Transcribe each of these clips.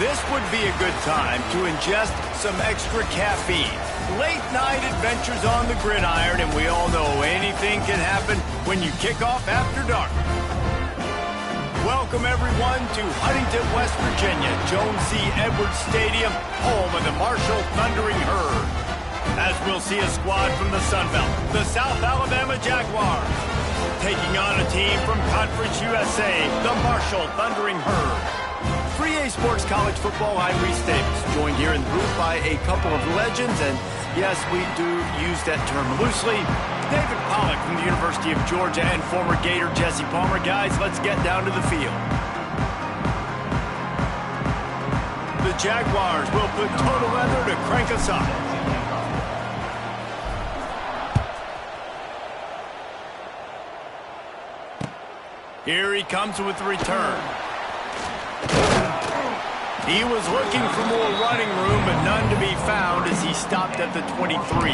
This would be a good time to ingest some extra caffeine. Late night adventures on the gridiron, and we all know anything can happen when you kick off after dark. Welcome everyone to Huntington, West Virginia, Joan C. Edwards Stadium, home of the Marshall Thundering Herd. As we'll see a squad from the Sun Belt, the South Alabama Jaguars, taking on a team from Conference USA, the Marshall Thundering Herd. 3A Sports College Football, I'm Reese Davis, joined here in the booth by a couple of legends, and yes, we do use that term loosely. David Pollack from the University of Georgia and former Gator Jesse Palmer. Guys, let's get down to the field. The Jaguars will put total leather to crank us up. Here he comes with the return. He was looking for more running room, but none to be found as he stopped at the 23.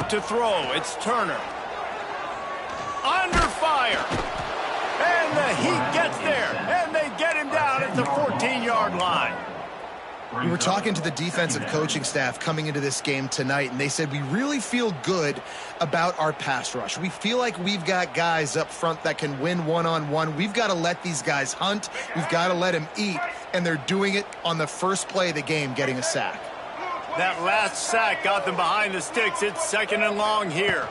To throw, it's Turner. Under fire. And the Heat gets there, and they get him down at the 14-yard line. We were talking to the defensive coaching staff coming into this game tonight, and they said we really feel good about our pass rush. We feel like we've got guys up front that can win one-on-one. We've got to let these guys hunt. We've got to let them eat, and they're doing it on the first play of the game, getting a sack. That last sack got them behind the sticks. It's second and long here.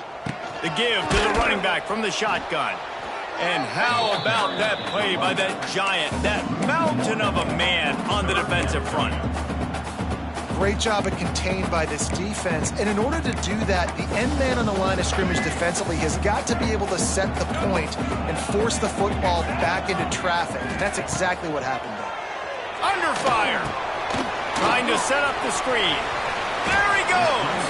The give to the running back from the shotgun. And how about that play by that giant, that mountain of a man on the defensive front? Great job at contained by this defense. And in order to do that, the end man on the line of scrimmage defensively has got to be able to set the point and force the football back into traffic. And that's exactly what happened there. Under fire. Trying to set up the screen. There he goes.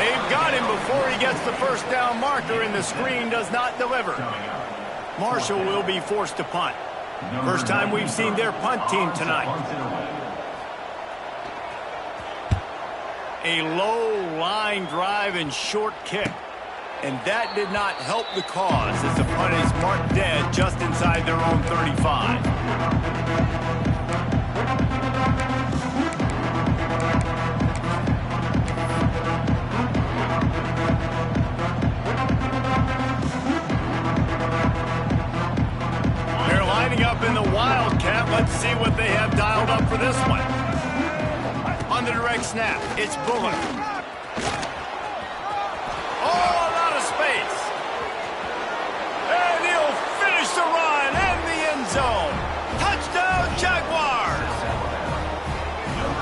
They've got him before he gets the first down marker, and the screen does not deliver. Marshall will be forced to punt. First time we've seen their punt team tonight. A low line drive and short kick. And that did not help the cause as the punt is marked dead just inside their own 35. Up in the Wildcat. Let's see what they have dialed up for this one. On the direct snap, it's Bullock. Oh, a lot of space. And he'll finish the run and the end zone. Touchdown, Jaguars.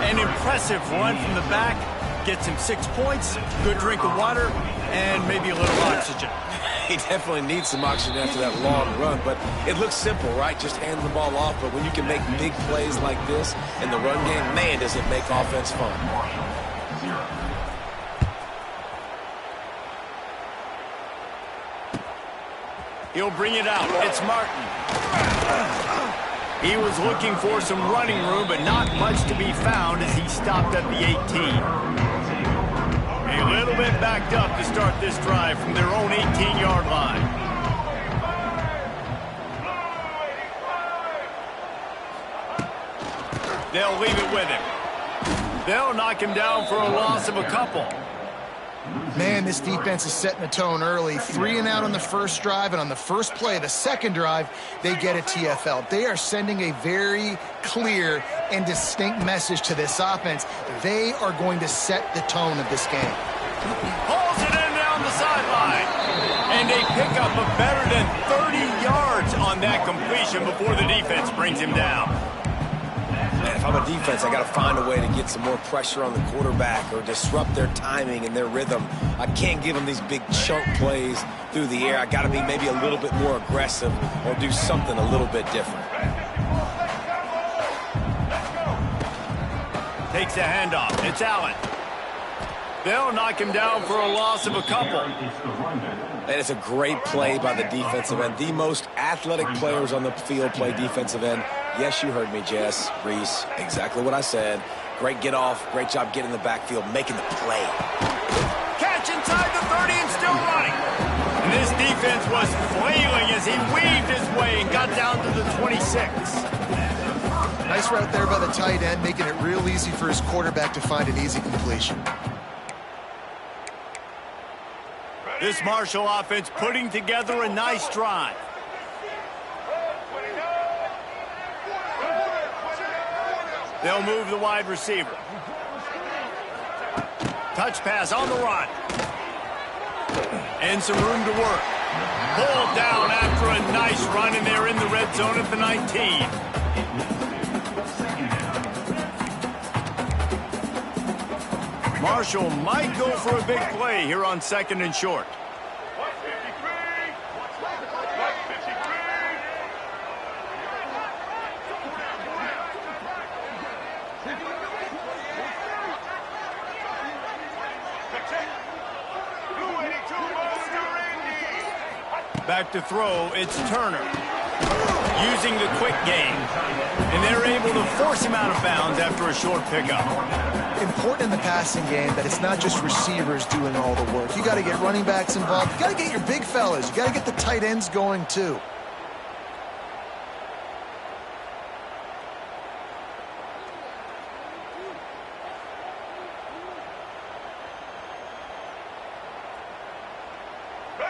An impressive run from the back. Gets him 6 points, good drink of water, and maybe a little oxygen. He definitely needs some oxygen after that long run, but it looks simple, right? Just hand the ball off, but when you can make big plays like this in the run game, man, does it make offense fun. He'll bring it out. It's Martin. He was looking for some running room, but not much to be found as he stopped at the 18. A little bit backed up to start this drive from their own 18-yard line. They'll leave it with him. They'll knock him down for a loss of a couple. Man, this defense is setting the tone early. 3 and out on the first drive, and on the first play of the second drive, they get a TFL. They are sending a very clear and distinct message to this offense. They are going to set the tone of this game. Hauls it in down the sideline. And a pickup of better than 30 yards on that completion before the defense brings him down. Man, if I'm a defense, I got to find a way to get some more pressure on the quarterback or disrupt their timing and their rhythm. I can't give them these big chunk plays through the air. I got to be maybe a little bit more aggressive or do something a little bit different. Takes a handoff. It's Allen. They'll knock him down for a loss of a couple. And it's a great play by the defensive end. The most athletic players on the field play defensive end. Yes, you heard me, Jess, Reese, exactly what I said. Great get off. Great job getting in the backfield, making the play. Catch inside the 30 and still running. And this defense was flailing as he weaved his way and got down to the 26. Nice route there by the tight end, making it real easy for his quarterback to find an easy completion. This Marshall offense putting together a nice drive. They'll move the wide receiver. Touch pass on the run. And some room to work. Pulled down after a nice run, and they're in the red zone at the 19. Marshall might go for a big play here on 2nd and short. Back to throw, it's Turner. Using the quick game. And they're able to force him out of bounds after a short pickup. Important in the passing game that it's not just receivers doing all the work. You got to get running backs involved. You got to get your big fellas. You got to get the tight ends going too.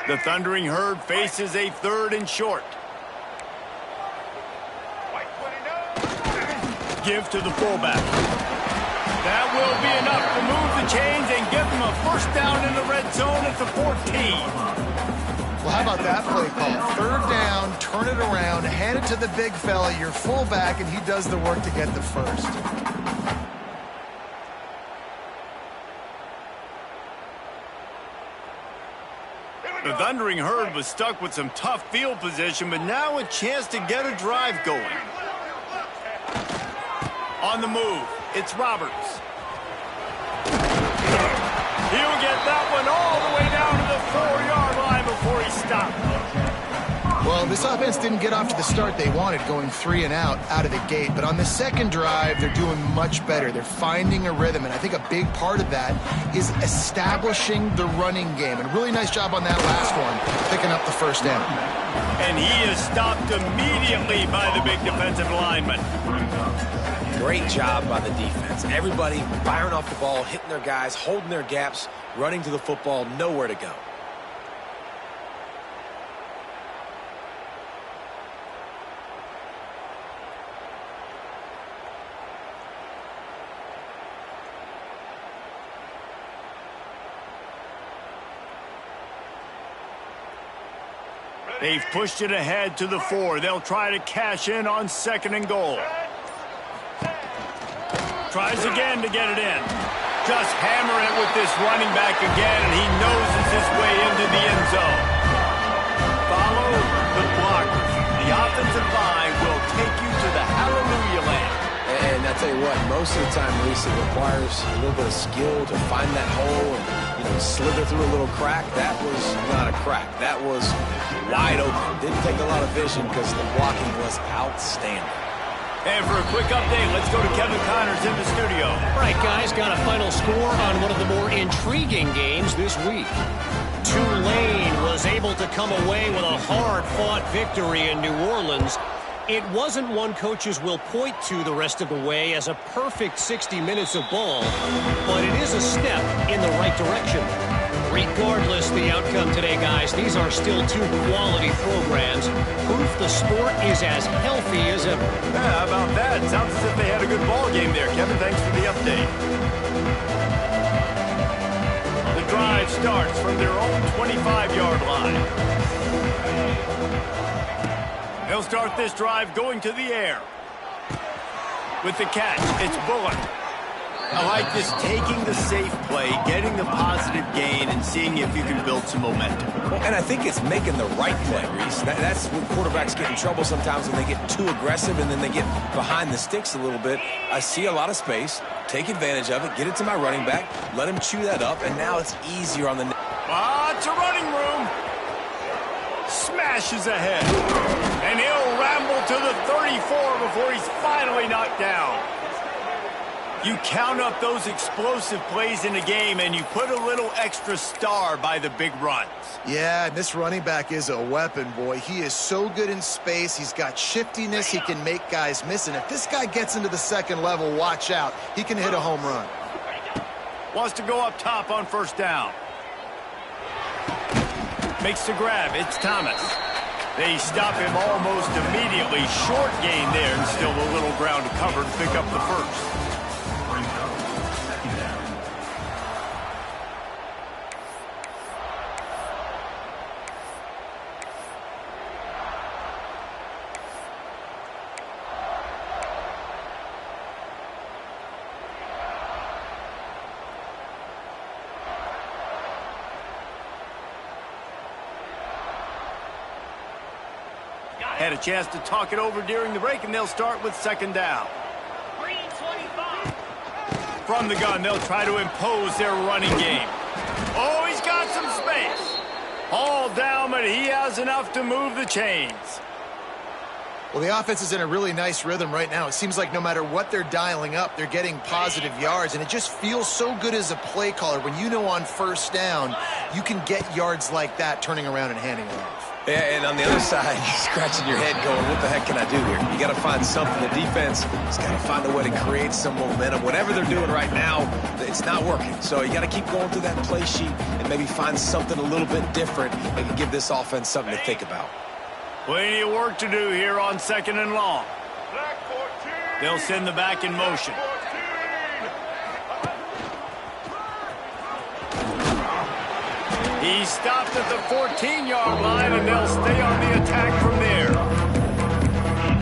The Thundering Herd faces a 3rd and short. Give to the fullback. That will be enough to move the chains and give them a first down in the red zone at the 14. Well, how about that play call? 3rd down, turn it around, hand it to the big fella, your fullback, and he does the work to get the first. The Thundering Herd was stuck with some tough field position, but now a chance to get a drive going. On the move, it's Roberts. He'll get that one all the way down to the 4-yard line before he stopped. Well, this offense didn't get off to the start they wanted, going 3 and out of the gate. But on the second drive, they're doing much better. They're finding a rhythm, and I think a big part of that is establishing the running game. And really nice job on that last one, picking up the first down. And he is stopped immediately by the big defensive lineman. Great job by the defense. Everybody firing off the ball, hitting their guys, holding their gaps, running to the football, nowhere to go. They've pushed it ahead to the 4. They'll try to cash in on 2nd and goal. Tries again to get it in. Just hammer it with this running back again, and he noses his way into the end zone. Follow the blockers. The offensive line will take you to the hallelujah land. And I tell you what, most of the time, Reese, it requires a little bit of skill to find that hole and slither through a little crack. That was not a crack. That was wide open. Didn't take a lot of vision because the blocking was outstanding. And for a quick update, let's go to Kevin Connors in the studio. All right, guys, got a final score on one of the more intriguing games this week. Tulane was able to come away with a hard-fought victory in New Orleans. It wasn't one coaches will point to the rest of the way as a perfect 60 minutes of ball, but it is a step in the right direction. Regardless the outcome today, guys, these are still 2 quality programs. Proof the sport is as healthy as ever. Yeah, how about that? Sounds as if they had a good ball game there. Kevin, thanks for the update. The drive starts from their own 25-yard line. They'll start this drive going to the air. With the catch, it's Bullock. I like this, taking the safe play, getting the positive gain, and seeing if you can build some momentum. And I think it's making the right play, Reese. That's when quarterbacks get in trouble sometimes when they get too aggressive and then they get behind the sticks a little bit. I see a lot of space, take advantage of it, get it to my running back, let him chew that up, and now it's easier on the... It's a running room. Smashes ahead. And he'll ramble to the 34 before he's finally knocked down. You count up those explosive plays in the game, and you put a little extra star by the big runs. Yeah, this running back is a weapon, boy. He is so good in space. He's got shiftiness. He can make guys miss. And if this guy gets into the second level, watch out. He can hit a home run. Wants to go up top on first down. Makes the grab. It's Thomas. They stop him almost immediately. Short gain there, and still a little ground to cover to pick up the first. Had a chance to talk it over during the break, and they'll start with second down. From the gun, they'll try to impose their running game. Oh, he's got some space. All down, but he has enough to move the chains. Well, the offense is in a really nice rhythm right now. It seems like no matter what they're dialing up, they're getting positive yards, and it just feels so good as a play caller when you know on first down you can get yards like that turning around and handing it off. Yeah, and on the other side, you're scratching your head going, what the heck can I do here? You got to find something. The defense has got to find a way to create some momentum. Whatever they're doing right now, it's not working. So you got to keep going through that play sheet and maybe find something a little bit different that can give this offense something to think about. Plenty of work to do here on second and long. They'll send the back in motion. He stopped at the 14-yard line, and they'll stay on the attack from there.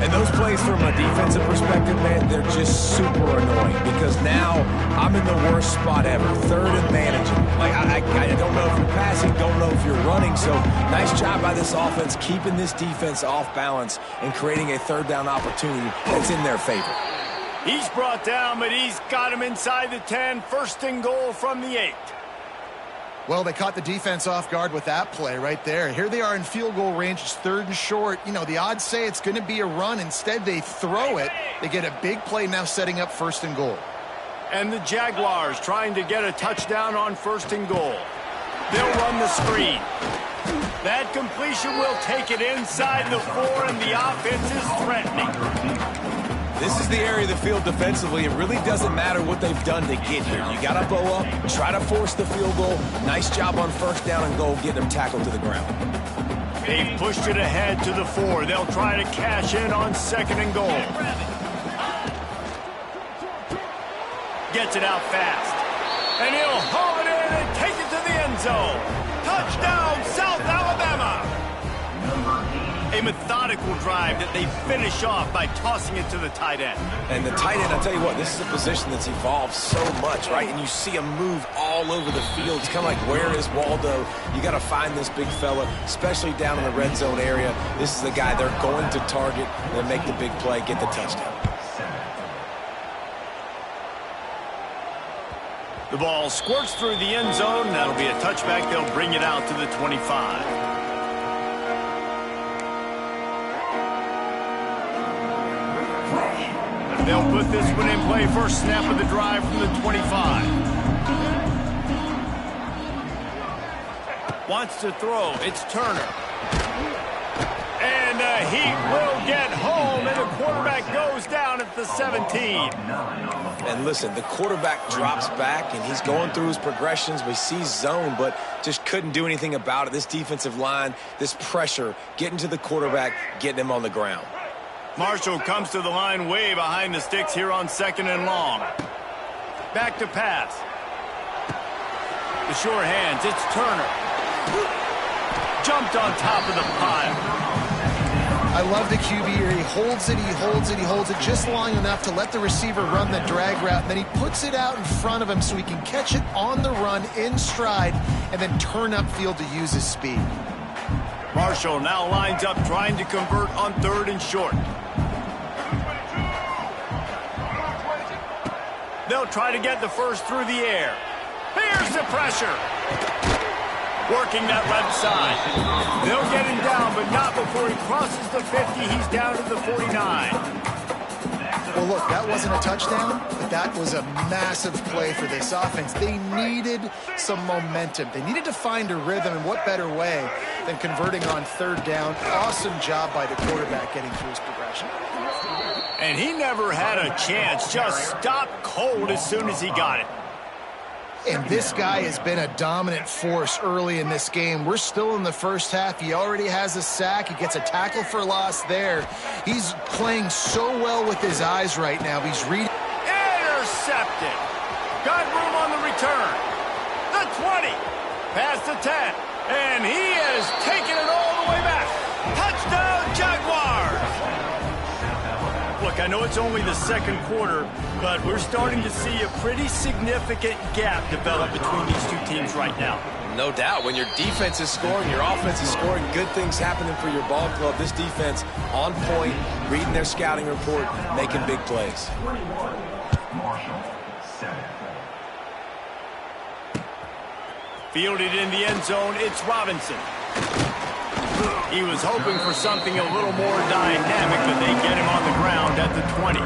And those plays from a defensive perspective, man, they're just super annoying because now I'm in the worst spot ever, third and managing. Like, I don't know if you're passing, don't know if you're running, so nice job by this offense keeping this defense off balance and creating a third down opportunity that's in their favor. He's brought down, but he's got him inside the 10, first and goal from the 8. Well, they caught the defense off guard with that play right there. Here they are in field goal range. It's third and short. You know, the odds say it's going to be a run. Instead, they throw it. They get a big play now setting up first and goal. And the Jaguars trying to get a touchdown on first and goal. They'll run the screen. That completion will take it inside the 4, and the offense is threatening. This is the area of the field defensively. It really doesn't matter what they've done to get here. You got to bow up, try to force the field goal. Nice job on first down and goal, getting them tackled to the ground. They've pushed it ahead to the 4. They'll try to cash in on second and goal. Gets it out fast. And he'll haul it in and take it to the end zone. Touchdown, South Alabama! A methodical drive that they finish off by tossing it to the tight end. And the tight end, I'll tell you what, this is a position that's evolved so much, right? And you see him move all over the field. It's kind of like, where is Waldo? You got to find this big fella, especially down in the red zone area. This is the guy they're going to target and make the big play, get the touchdown. The ball squirts through the end zone. That'll be a touchback. They'll bring it out to the 25. They'll put this one in play. First snap of the drive from the 25. Wants to throw. It's Turner. And he will get home, and the quarterback goes down at the 17. And listen, the quarterback drops back, and he's going through his progressions. We see zone, but just couldn't do anything about it. This defensive line, this pressure, getting to the quarterback, getting him on the ground. Marshall comes to the line way behind the sticks here on second and long. Back to pass. The sure hands, it's Turner. Jumped on top of the pile. I love the QB here. He holds it, he holds it, he holds it just long enough to let the receiver run the drag route. And then he puts it out in front of him so he can catch it on the run in stride and then turn upfield to use his speed. Marshall now lines up trying to convert on third and short. They'll try to get the first through the air. Here's the pressure. Working that left side. They'll get him down, but not before he crosses the 50. He's down to the 49. Well, look, that wasn't a touchdown, but that was a massive play for this offense. They needed some momentum. They needed to find a rhythm, and what better way than converting on third down. Awesome job by the quarterback getting through his progression. And he never had a chance. Just stopped cold as soon as he got it. And this guy has been a dominant force early in this game. We're still in the first half. He already has a sack. He gets a tackle for loss there. He's playing so well with his eyes right now. He's reading. Intercepted. Got room on the return. The 20. Past the 10. And he has taken it all the way back. Touchdown, Jaguars. Look, I know it's only the second quarter, but we're starting to see a pretty significant gap develop between these two teams right now. No doubt. When your defense is scoring, your offense is scoring, good things happening for your ball club. This defense on point, reading their scouting report, making big plays. Fielded in the end zone, it's Robinson. He was hoping for something a little more dynamic, but they get him on the ground at the 20.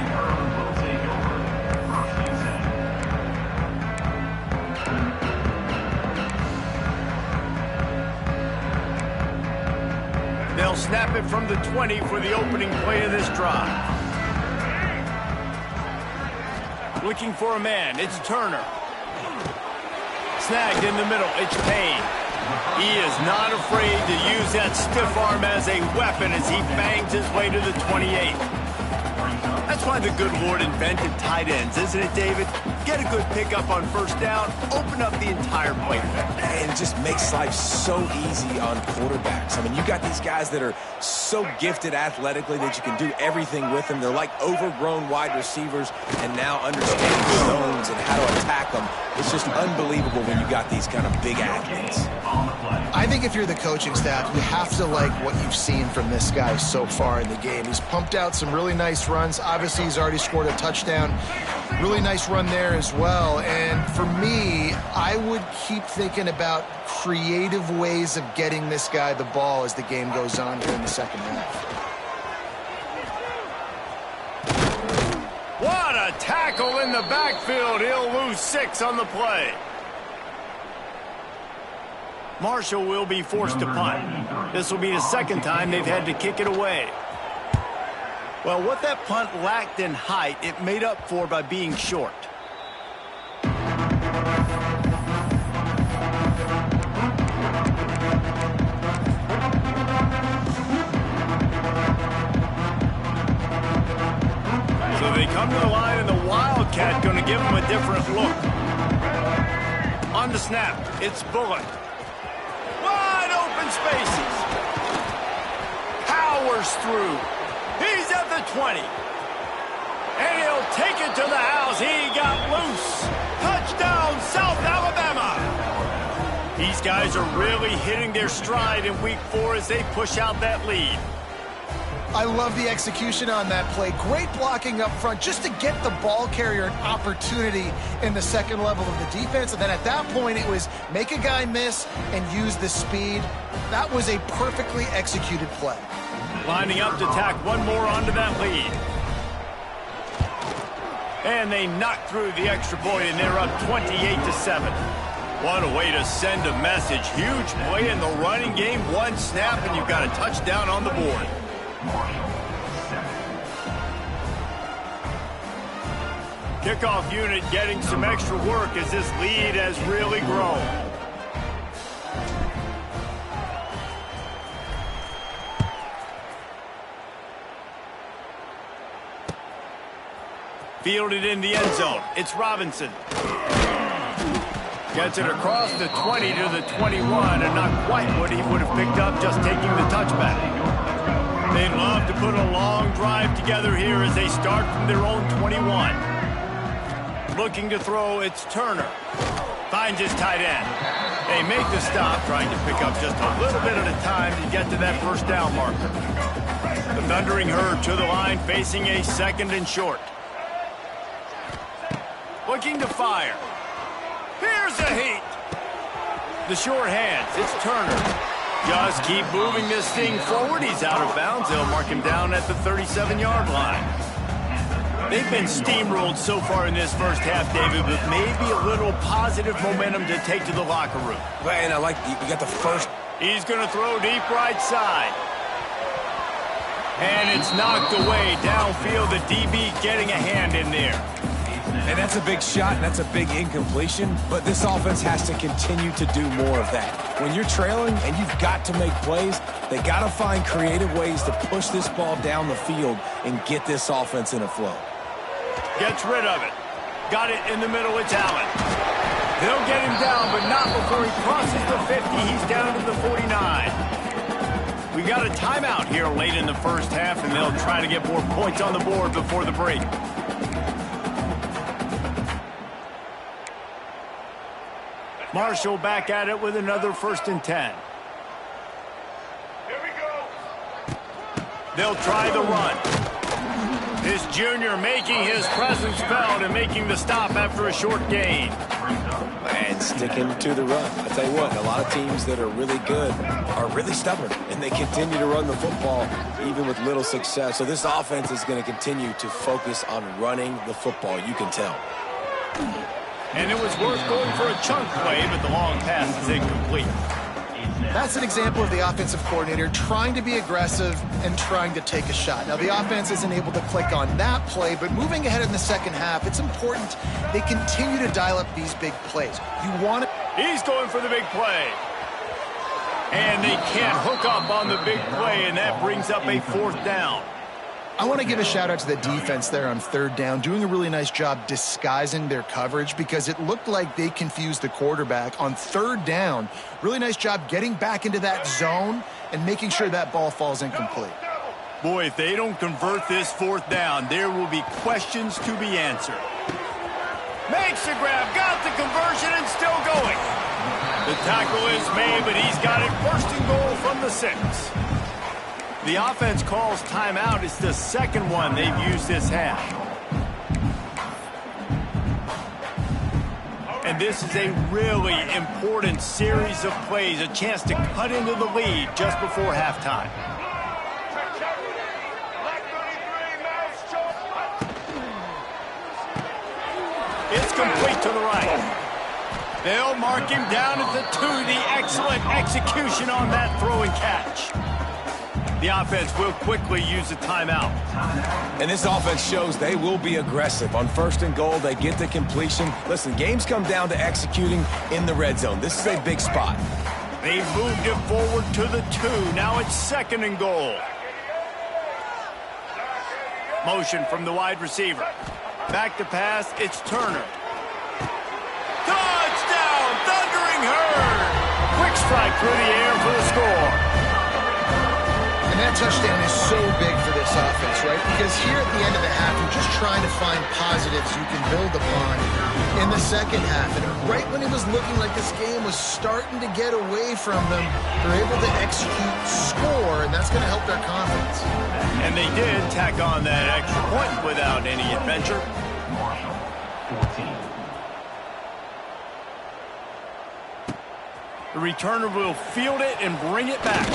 They'll snap it from the 20 for the opening play of this drive. Looking for a man, it's Turner. Snagged in the middle, it's Payne. He is not afraid to use that stiff arm as a weapon as he bangs his way to the 28. That's why the good Lord invented tight ends, isn't it, David? Get a good pickup on first down, open up the entire playbook. And it just makes life so easy on quarterbacks. I mean, you got these guys that are so gifted athletically that you can do everything with them. They're like overgrown wide receivers, and now understanding zones and how to attack them. It's just unbelievable when you got these kind of big athletes. I think if you're the coaching staff, you have to like what you've seen from this guy so far in the game. He's pumped out some really nice runs. Obviously, he's already scored a touchdown. Really nice run there as well. And for me, I would keep thinking about creative ways of getting this guy the ball as the game goes on here in the second half. What a tackle in the backfield. He'll lose 6 on the play. Marshall will be forced to punt. This will be the second time they've had to kick it away. Well, what that punt lacked in height, it made up for by being short. So they come to the line, and the Wildcat going to give them a different look. On the snap, it's Bullock. Wide open spaces. Powers through. He's at the 20. And he'll take it to the house. He got loose. Touchdown, South Alabama. These guys are really hitting their stride in week 4 as they push out that lead. I love the execution on that play. Great blocking up front just to get the ball carrier an opportunity in the second level of the defense. And then at that point, it was make a guy miss and use the speed. That was a perfectly executed play. Lining up to tack one more onto that lead. And they knock through the extra point, and they're up 28-7. What a way to send a message. Huge play in the running game. One snap, and you've got a touchdown on the board. Kickoff unit getting some extra work as this lead has really grown. Fielded in the end zone. It's Robinson. Gets it across the 20 to the 21, and not quite what he would have picked up just taking the touchback. They'd love to put a long drive together here as they start from their own 21. Looking to throw, it's Turner. Finds his tight end. They make the stop, trying to pick up just a little bit at a time to get to that first down marker. The Thundering Herd to the line, facing a 2nd and short. Looking to fire. Here's a heat. The short hands, it's Turner. Just keep moving this thing forward. He's out of bounds. They'll mark him down at the 37-yard line. They've been steamrolled so far in this first half, David, but maybe a little positive momentum to take to the locker room. And I like you got the first. He's going to throw deep right side. And it's knocked away downfield. The DB getting a hand in there. And that's a big shot, and that's a big incompletion, but this offense has to continue to do more of that. When you're trailing and you've got to make plays, they got to find creative ways to push this ball down the field and get this offense in a flow. Gets rid of it. Got it in the middle. It's Allen. They'll get him down, but not before he crosses the 50. He's down to the 49. We got a timeout here late in the first half, and they'll try to get more points on the board before the break. Marshall back at it with another 1st and 10. Here we go. They'll try the run. This junior making his presence felt and making the stop after a short gain. And sticking to the run. I tell you what, a lot of teams that are really good are really stubborn, and they continue to run the football even with little success. So this offense is going to continue to focus on running the football, you can tell. And it was worth going for a chunk play, but the long pass is incomplete. That's an example of the offensive coordinator trying to be aggressive and trying to take a shot. Now, the offense isn't able to click on that play, but moving ahead in the second half, it's important they continue to dial up these big plays. You want to... He's going for the big play. And they can't hook up on the big play, and that brings up a 4th down. I want to give a shout out to the defense there on 3rd down, doing a really nice job disguising their coverage because it looked like they confused the quarterback on 3rd down. Really nice job getting back into that zone and making sure that ball falls incomplete. Boy, if they don't convert this 4th down, there will be questions to be answered. Makes the grab, got the conversion, and still going. The tackle is made, but he's got it 1st and goal from the 6. The offense calls timeout. It's the 2nd one they've used this half. And this is a really important series of plays, a chance to cut into the lead just before halftime. It's complete to the right. They'll mark him down at the 2. The excellent execution on that throw and catch. The offense will quickly use a timeout. And this offense shows they will be aggressive. On 1st and goal, they get the completion. Listen, games come down to executing in the red zone. This is a big spot. They've moved it forward to the 2. Now it's 2nd and goal. Motion from the wide receiver. Back to pass, it's Turner. Touchdown, Thundering Herd! Quick strike through the air for the score. And that touchdown is so big for this offense, right? Because here at the end of the half, you're just trying to find positives you can build upon in the second half. And right when it was looking like this game was starting to get away from them, they're able to execute, score, and that's going to help their confidence. And they did tack on that extra point without any adventure. The returner will field it and bring it back.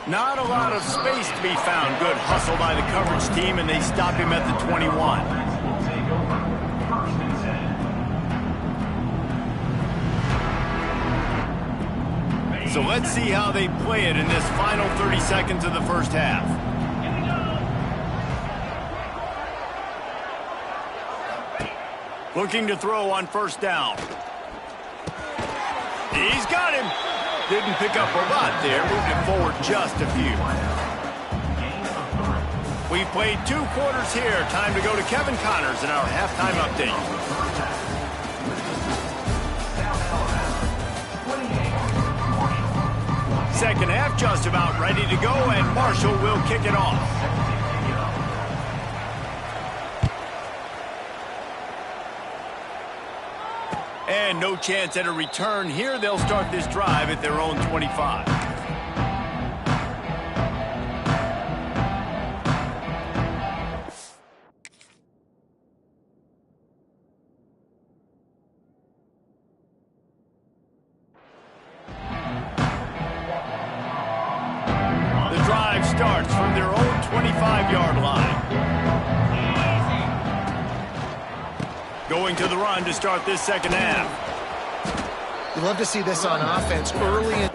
Not a lot of space to be found. Good hustle by the coverage team, and they stop him at the 21. So let's see how they play it in this final 30 seconds of the first half. Looking to throw on 1st down. He's got him. Didn't pick up a lot there, moved it forward just a few. We've played 2 quarters here. Time to go to Kevin Connors in our halftime update. Second half just about ready to go, and Marshall will kick it off. And no chance at a return here. They'll start this drive at their own 25. The drive starts from their own 25-yard line. Going to the run to start this second half. You love to see this on offense early in